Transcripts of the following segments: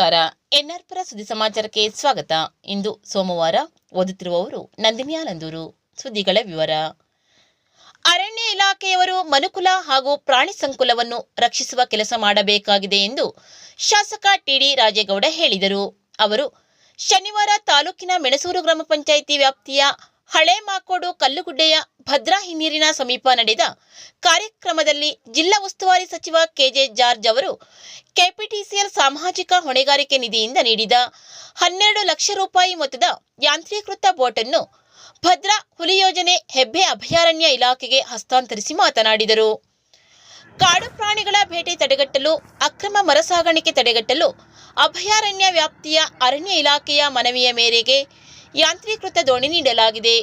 ನಮಸ್ಕಾರ. ಎನ್ಆರ್ ಪರ ಸುದ್ದಿ ಸಮಾಚಾರಕ್ಕೆ ಸ್ವಾಗತ. ಇಂದು ಸೋಮವಾರ. ಓದುತ್ತಿರುವವರು ನಂದಿನಿ ಆನಂದೂರು. ಸುದ್ದಿಗಳ ವಿವರ. ಅರಣ್ಯ ಇಲಾಖೆಯವರು ಮನುಕುಲ ಹಾಗೂ ಪ್ರಾಣಿ ಸಂಕುಲವನ್ನು ರಕ್ಷಿಸುವ ಕೆಲಸ ಮಾಡಬೇಕಾಗಿದೆ ಎಂದು ಶಾಸಕ ಟಿಡಿ ರಾಜೇಗೌಡ ಹೇಳಿದರು. ಅವರು ಶನಿವಾರ ತಾಲೂಕಿನ ಮೆಣಸೂರು ಗ್ರಾಮ ಪಂಚಾಯಿತಿ ವ್ಯಾಪ್ತಿಯ ಹಳೆ ಮಾಕೋಡು ಕಲ್ಲುಗುಡ್ಡೆಯ ಭದ್ರಾ ಹಿನ್ನೀರಿನ ಸಮೀಪ ನಡೆದ ಕಾರ್ಯಕ್ರಮದಲ್ಲಿ ಜಿಲ್ಲಾ ಉಸ್ತುವಾರಿ ಸಚಿವ ಕೆಜೆ ಜಾರ್ಜ್ ಅವರು ಕೆಪಿಟಿಸಿಎಲ್ ಸಾಮಾಜಿಕ ಹೊಣೆಗಾರಿಕೆ ನಿಧಿಯಿಂದ ನೀಡಿದ 12 ಲಕ್ಷ ರೂಪಾಯಿ ಮೊತ್ತದ ಯಾಂತ್ರೀಕೃತ ಬೋಟ್ ಅನ್ನು ಭದ್ರಾ ಹುಲಿ ಯೋಜನೆ ಹೆಬ್ಬೆ ಅಭಯಾರಣ್ಯ ಇಲಾಖೆಗೆ ಹಸ್ತಾಂತರಿಸಿ ಮಾತನಾಡಿದರು. ಕಾಡು ಪ್ರಾಣಿಗಳ ಬೇಟೆ ತಡೆಗಟ್ಟಲು, ಅಕ್ರಮ ಮರ ಸಾಗಾಣಿಕೆ ತಡೆಗಟ್ಟಲು ಅಭಯಾರಣ್ಯ ವ್ಯಾಪ್ತಿಯ ಅರಣ್ಯ ಇಲಾಖೆಯ ಮನವಿಯ ಮೇರೆಗೆ ಯಾಂತ್ರೀಕೃತ ದೋಣಿ ನೀಡಲಾಗಿದೆ.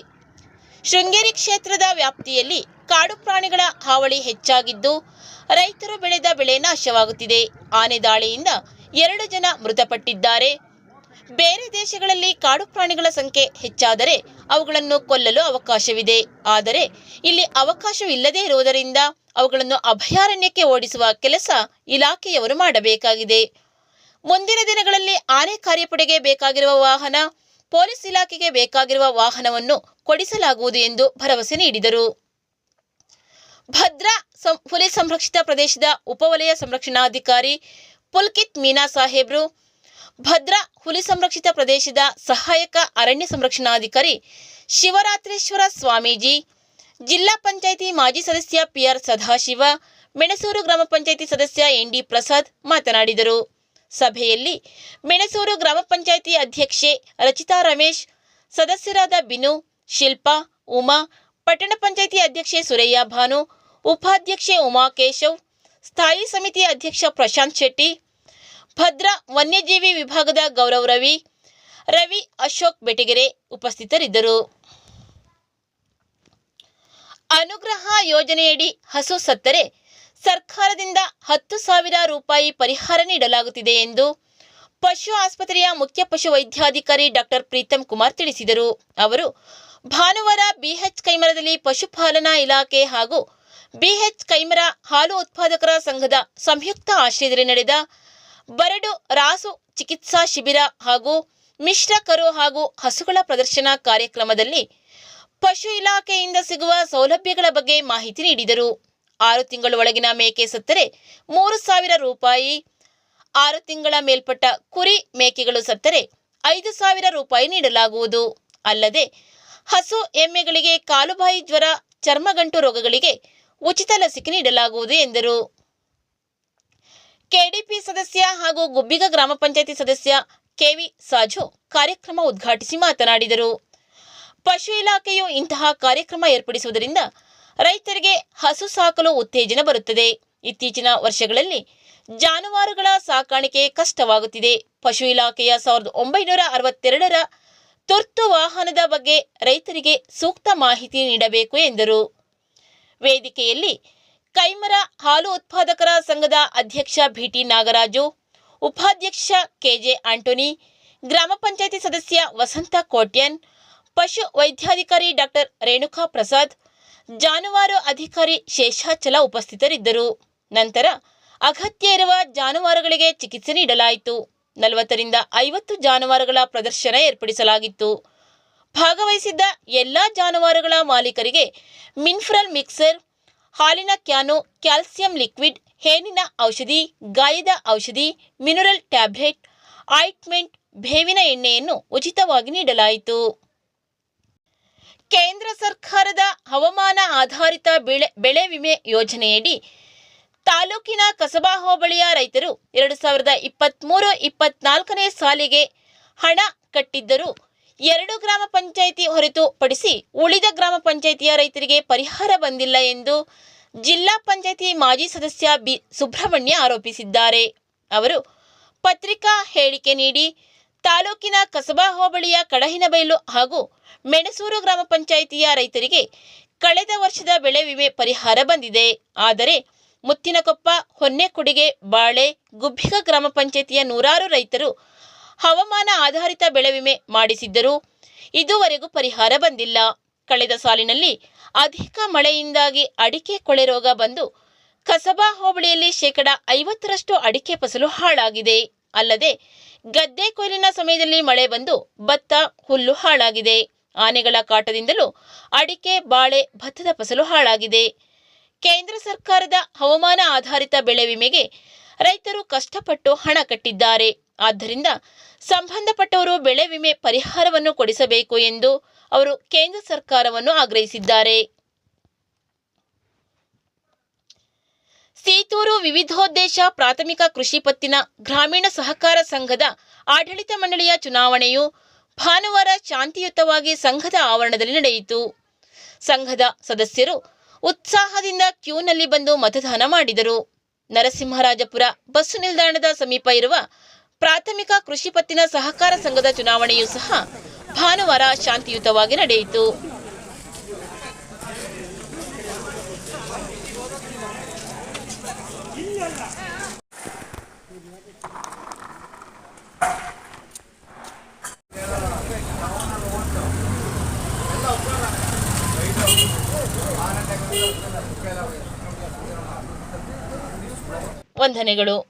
ಶೃಂಗೇರಿ ಕ್ಷೇತ್ರದ ವ್ಯಾಪ್ತಿಯಲ್ಲಿ ಕಾಡು ಪ್ರಾಣಿಗಳ ಹಾವಳಿ ಹೆಚ್ಚಾಗಿದ್ದು, ರೈತರು ಬೆಳೆದ ಬೆಳೆ ನಾಶವಾಗುತ್ತಿದೆ. ಆನೆ ದಾಳಿಯಿಂದ 2 ಜನ ಮೃತಪಟ್ಟಿದ್ದಾರೆ. ಬೇರೆ ದೇಶಗಳಲ್ಲಿ ಕಾಡು ಪ್ರಾಣಿಗಳ ಸಂಖ್ಯೆ ಹೆಚ್ಚಾದರೆ ಅವುಗಳನ್ನು ಕೊಲ್ಲಲು ಅವಕಾಶವಿದೆ. ಆದರೆ ಇಲ್ಲಿ ಅವಕಾಶವಿಲ್ಲದೇ ಇರುವುದರಿಂದ ಅವುಗಳನ್ನು ಅಭಯಾರಣ್ಯಕ್ಕೆ ಓಡಿಸುವ ಕೆಲಸ ಇಲಾಖೆಯವರು ಮಾಡಬೇಕಾಗಿದೆ. ಮುಂದಿನ ದಿನಗಳಲ್ಲಿ ಆನೆ ಕಾರ್ಯಪಡೆಗೆ ಬೇಕಾಗಿರುವ ವಾಹನ, ಪೊಲೀಸ್ ಇಲಾಖೆಗೆ ಬೇಕಾಗಿರುವ ವಾಹನವನ್ನು ಕೊಡಿಸಲಾಗುವುದು ಎಂದು ಭರವಸೆ ನೀಡಿದರು. ಭದ್ರಾ ಹುಲಿ ಸಂರಕ್ಷಿತ ಪ್ರದೇಶದ ಉಪವಲಯ ಸಂರಕ್ಷಣಾಧಿಕಾರಿ ಪುಲ್ಕಿತ್ ಮೀನಾ ಸಾಹೇಬ್ರು, ಭದ್ರಾ ಹುಲಿ ಸಂರಕ್ಷಿತ ಪ್ರದೇಶದ ಸಹಾಯಕ ಅರಣ್ಯ ಸಂರಕ್ಷಣಾಧಿಕಾರಿ ಶಿವರಾತ್ರೇಶ್ವರ ಸ್ವಾಮೀಜಿ, ಜಿಲ್ಲಾ ಪಂಚಾಯಿತಿ ಮಾಜಿ ಸದಸ್ಯ ಪಿಆರ್ ಸದಾಶಿವ, ಮೆಣಸೂರು ಗ್ರಾಮ ಪಂಚಾಯಿತಿ ಸದಸ್ಯ ಎನ್ಡಿ ಪ್ರಸಾದ್ ಮಾತನಾಡಿದರು. ಸಭೆಯಲ್ಲಿ ಮೆಣಸೂರು ಗ್ರಾಮ ಪಂಚಾಯಿತಿ ಅಧ್ಯಕ್ಷೆ ರಚಿತಾ ರಮೇಶ್, ಸದಸ್ಯರಾದ ಬಿನು, ಶಿಲ್ಪಾ, ಉಮಾ, ಪಟ್ಟಣ ಪಂಚಾಯಿತಿ ಅಧ್ಯಕ್ಷೆ ಸುರಯ್ಯ ಭಾನು, ಉಪಾಧ್ಯಕ್ಷೆ ಉಮಾ ಕೇಶವ್, ಸ್ಥಾಯಿ ಸಮಿತಿ ಅಧ್ಯಕ್ಷ ಪ್ರಶಾಂತ್ ಶೆಟ್ಟಿ, ಭದ್ರಾ ವನ್ಯಜೀವಿ ವಿಭಾಗದ ಗೌರವ್ ರವಿ ಅಶೋಕ್ ಬೆಟಗೆರೆ ಉಪಸ್ಥಿತರಿದ್ದರು. ಅನುಗ್ರಹ ಯೋಜನೆಯಡಿ ಹಸು ಸತ್ತರೆ ಸರ್ಕಾರದಿಂದ 10,000 ರೂಪಾಯಿ ಪರಿಹಾರ ನೀಡಲಾಗುತ್ತಿದೆ ಎಂದು ಪಶು ಆಸ್ಪತ್ರೆಯ ಮುಖ್ಯ ಪಶು ವೈದ್ಯಾಧಿಕಾರಿ ಡಾಕ್ಟರ್ ಪ್ರೀತಮ್ ಕುಮಾರ್ ತಿಳಿಸಿದರು. ಅವರು ಭಾನುವಾರ ಬಿಎಚ್ ಕೈಮರದಲ್ಲಿ ಪಶುಪಾಲನಾ ಇಲಾಖೆ ಹಾಗೂ ಬಿಎಚ್ ಕೈಮರ ಹಾಲು ಉತ್ಪಾದಕರ ಸಂಘದ ಸಂಯುಕ್ತ ಆಶ್ರಯದಲ್ಲಿ ನಡೆದ ಬರಡು ರಾಸು ಚಿಕಿತ್ಸಾ ಶಿಬಿರ ಹಾಗೂ ಮಿಶ್ರ ಕರು ಹಾಗೂ ಹಸುಗಳ ಪ್ರದರ್ಶನ ಕಾರ್ಯಕ್ರಮದಲ್ಲಿ ಪಶು ಇಲಾಖೆಯಿಂದ ಸಿಗುವ ಸೌಲಭ್ಯಗಳ ಬಗ್ಗೆ ಮಾಹಿತಿ ನೀಡಿದರು. 6 ತಿಂಗಳ ಒಳಗಿನ ಮೇಕೆ ಸತ್ತರೆ 3,000 ರೂಪಾಯಿ, 6 ತಿಂಗಳ ಮೇಲ್ಪಟ್ಟ ಕುರಿ ಮೇಕೆಗಳು ಸತ್ತರೆ 5,000 ರೂಪಾಯಿ ನೀಡಲಾಗುವುದು. ಅಲ್ಲದೆ ಹಸು ಎಮ್ಮೆಗಳಿಗೆ ಕಾಲುಬಾಯಿ ಜ್ವರ, ಚರ್ಮಗಂಟು ರೋಗಗಳಿಗೆ ಉಚಿತ ಲಸಿಕೆ ನೀಡಲಾಗುವುದು ಎಂದರು. ಕೆಡಿಪಿ ಸದಸ್ಯ ಹಾಗೂ ಗುಬ್ಬಿಗ ಗ್ರಾಮ ಪಂಚಾಯಿತಿ ಸದಸ್ಯ ಕೆವಿ ಸಾಜು ಕಾರ್ಯಕ್ರಮ ಉದ್ಘಾಟಿಸಿ ಮಾತನಾಡಿದರು. ಪಶು ಇಲಾಖೆಯು ಇಂತಹ ಕಾರ್ಯಕ್ರಮ ಏರ್ಪಡಿಸುವುದರಿಂದ ರೈತರಿಗೆ ಹಸು ಸಾಕಲು ಉತ್ತೇಜನ ಬರುತ್ತದೆ. ಇತ್ತೀಚಿನ ವರ್ಷಗಳಲ್ಲಿ ಜಾನುವಾರುಗಳ ಸಾಕಾಣಿಕೆ ಕಷ್ಟವಾಗುತ್ತಿದೆ. ಪಶು ಇಲಾಖೆಯ 1962ರ ತುರ್ತು ವಾಹನದ ಬಗ್ಗೆ ರೈತರಿಗೆ ಸೂಕ್ತ ಮಾಹಿತಿ ನೀಡಬೇಕು ಎಂದರು. ವೇದಿಕೆಯಲ್ಲಿ ಕೈಮರ ಹಾಲು ಉತ್ಪಾದಕರ ಸಂಘದ ಅಧ್ಯಕ್ಷ ಬಿಟಿ ನಾಗರಾಜು, ಉಪಾಧ್ಯಕ್ಷ ಕೆಜೆ ಆಂಟೋನಿ, ಗ್ರಾಮ ಪಂಚಾಯಿತಿ ಸದಸ್ಯ ವಸಂತ ಕೋಟ್ಯನ್, ಪಶು ವೈದ್ಯಾಧಿಕಾರಿ ಡಾಕ್ಟರ್ ರೇಣುಕಾ ಪ್ರಸಾದ್, ಜಾನುವಾರು ಅಧಿಕಾರಿ ಶೇಷಾಚಲ ಉಪಸ್ಥಿತರಿದ್ದರು. ನಂತರ ಅಗತ್ಯ ಇರುವ ಜಾನುವಾರುಗಳಿಗೆ ಚಿಕಿತ್ಸೆ ನೀಡಲಾಯಿತು. 40ರಿಂದ 50 ಜಾನುವಾರುಗಳ ಪ್ರದರ್ಶನ ಏರ್ಪಡಿಸಲಾಗಿತ್ತು. ಭಾಗವಹಿಸಿದ್ದ ಎಲ್ಲಾ ಜಾನುವಾರುಗಳ ಮಾಲೀಕರಿಗೆ ಮಿನ್ಫ್ರಲ್ ಮಿಕ್ಸರ್, ಹಾಲಿನ ಕ್ಯಾನು, ಕ್ಯಾಲ್ಸಿಯಂ ಲಿಕ್ವಿಡ್, ಹೇನಿನ ಔಷಧಿ, ಗಾಯದ ಔಷಧಿ, ಮಿನರಲ್ ಟ್ಯಾಬ್ಲೆಟ್, ಆಯಿಂಟ್ಮೆಂಟ್, ಬೇವಿನ ಎಣ್ಣೆಯನ್ನು ಉಚಿತವಾಗಿ ನೀಡಲಾಯಿತು. ಕೇಂದ್ರ ಸರ್ಕಾರದ ಹವಾಮಾನ ಆಧಾರಿತ ಬೆಳೆ ವಿಮೆ ಯೋಜನೆಯಡಿ ತಾಲೂಕಿನ ಕಸಬಾ ಹೋಬಳಿಯ ರೈತರು 2023-24ನೇ ಸಾಲಿಗೆ ಹಣ ಕಟ್ಟಿದ್ದರೂ 2 ಗ್ರಾಮ ಪಂಚಾಯಿತಿ ಹೊರತುಪಡಿಸಿ ಉಳಿದ ಗ್ರಾಮ ಪಂಚಾಯಿತಿಯ ರೈತರಿಗೆ ಪರಿಹಾರ ಬಂದಿಲ್ಲ ಎಂದು ಜಿಲ್ಲಾ ಪಂಚಾಯಿತಿ ಮಾಜಿ ಸದಸ್ಯ ಬಿ ಸುಬ್ರಹ್ಮಣ್ಯ ಆರೋಪಿಸಿದ್ದಾರೆ. ಅವರು ಪತ್ರಿಕಾ ಹೇಳಿಕೆ ನೀಡಿ ತಾಲೂಕಿನ ಕಸಬಾ ಹೋಬಳಿಯ ಕಡಹಿನಬೈಲು ಹಾಗೂ ಮೆಣಸೂರು ಗ್ರಾಮ ಪಂಚಾಯಿತಿಯ ರೈತರಿಗೆ ಕಳೆದ ವರ್ಷದ ಬೆಳೆ ವಿಮೆ ಪರಿಹಾರ ಬಂದಿದೆ. ಆದರೆ ಮುತ್ತಿನಕೊಪ್ಪ, ಹೊನ್ನೆಕೊಡಿಗೆ, ಬಾಳೆ, ಗುಬ್ಬಿಗ ಗ್ರಾಮ ಪಂಚಾಯಿತಿಯ 100 ರೈತರು ಹವಾಮಾನ ಆಧಾರಿತ ಬೆಳೆ ವಿಮೆ ಮಾಡಿಸಿದ್ದರೂ ಇದುವರೆಗೂ ಪರಿಹಾರ ಬಂದಿಲ್ಲ. ಕಳೆದ ಸಾಲಿನಲ್ಲಿ ಅಧಿಕ ಮಳೆಯಿಂದಾಗಿ ಅಡಿಕೆ ಕೊಳೆ ರೋಗ ಬಂದು ಕಸಬಾ ಹೋಬಳಿಯಲ್ಲಿ 50% ಅಡಿಕೆ ಫಸಲು ಹಾಳಾಗಿದೆ. ಅಲ್ಲದೆ ಗದ್ದೆ ಕೊಯ್ಲಿನ ಸಮಯದಲ್ಲಿ ಮಳೆ ಬಂದು ಭತ್ತ, ಹುಲ್ಲು ಹಾಳಾಗಿದೆ. ಆನೆಗಳ ಕಾಟದಿಂದಲೂ ಅಡಿಕೆ, ಬಾಳೆ, ಭತ್ತದ ಫಸಲು ಹಾಳಾಗಿದೆ. ಕೇಂದ್ರ ಸರ್ಕಾರದ ಹವಾಮಾನ ಆಧಾರಿತ ಬೆಳೆ ವಿಮೆಗೆ ರೈತರು ಕಷ್ಟಪಟ್ಟು ಹಣ ಕಟ್ಟಿದ್ದಾರೆ. ಆದ್ದರಿಂದ ಸಂಬಂಧಪಟ್ಟವರು ಬೆಳೆ ವಿಮೆ ಪರಿಹಾರವನ್ನು ಕೊಡಿಸಬೇಕು ಎಂದು ಅವರು ಕೇಂದ್ರ ಸರ್ಕಾರವನ್ನು ಆಗ್ರಹಿಸಿದ್ದಾರೆ. ಸೀತೂರು ವಿವಿಧೋದ್ದೇಶ ಪ್ರಾಥಮಿಕ ಕೃಷಿ ಪತ್ತಿನ ಗ್ರಾಮೀಣ ಸಹಕಾರ ಸಂಘದ ಆಡಳಿತ ಮಂಡಳಿಯ ಚುನಾವಣೆಯು ಭಾನುವಾರ ಶಾಂತಿಯುತವಾಗಿ ಸಂಘದ ಆವರಣದಲ್ಲಿ ನಡೆಯಿತು. ಸಂಘದ ಸದಸ್ಯರು ಉತ್ಸಾಹದಿಂದ ಕ್ಯೂನಲ್ಲಿ ಬಂದು ಮತದಾನ ಮಾಡಿದರು. ನರಸಿಂಹರಾಜಪುರ ಬಸ್ಸು ನಿಲ್ದಾಣದ ಸಮೀಪ ಇರುವ ಪ್ರಾಥಮಿಕ ಕೃಷಿ ಪತ್ತಿನ ಸಹಕಾರ ಸಂಘದ ಚುನಾವಣೆಯೂ ಸಹ ಭಾನುವಾರ ಶಾಂತಿಯುತವಾಗಿ ನಡೆಯಿತು. ವಂದನೆಗಳು.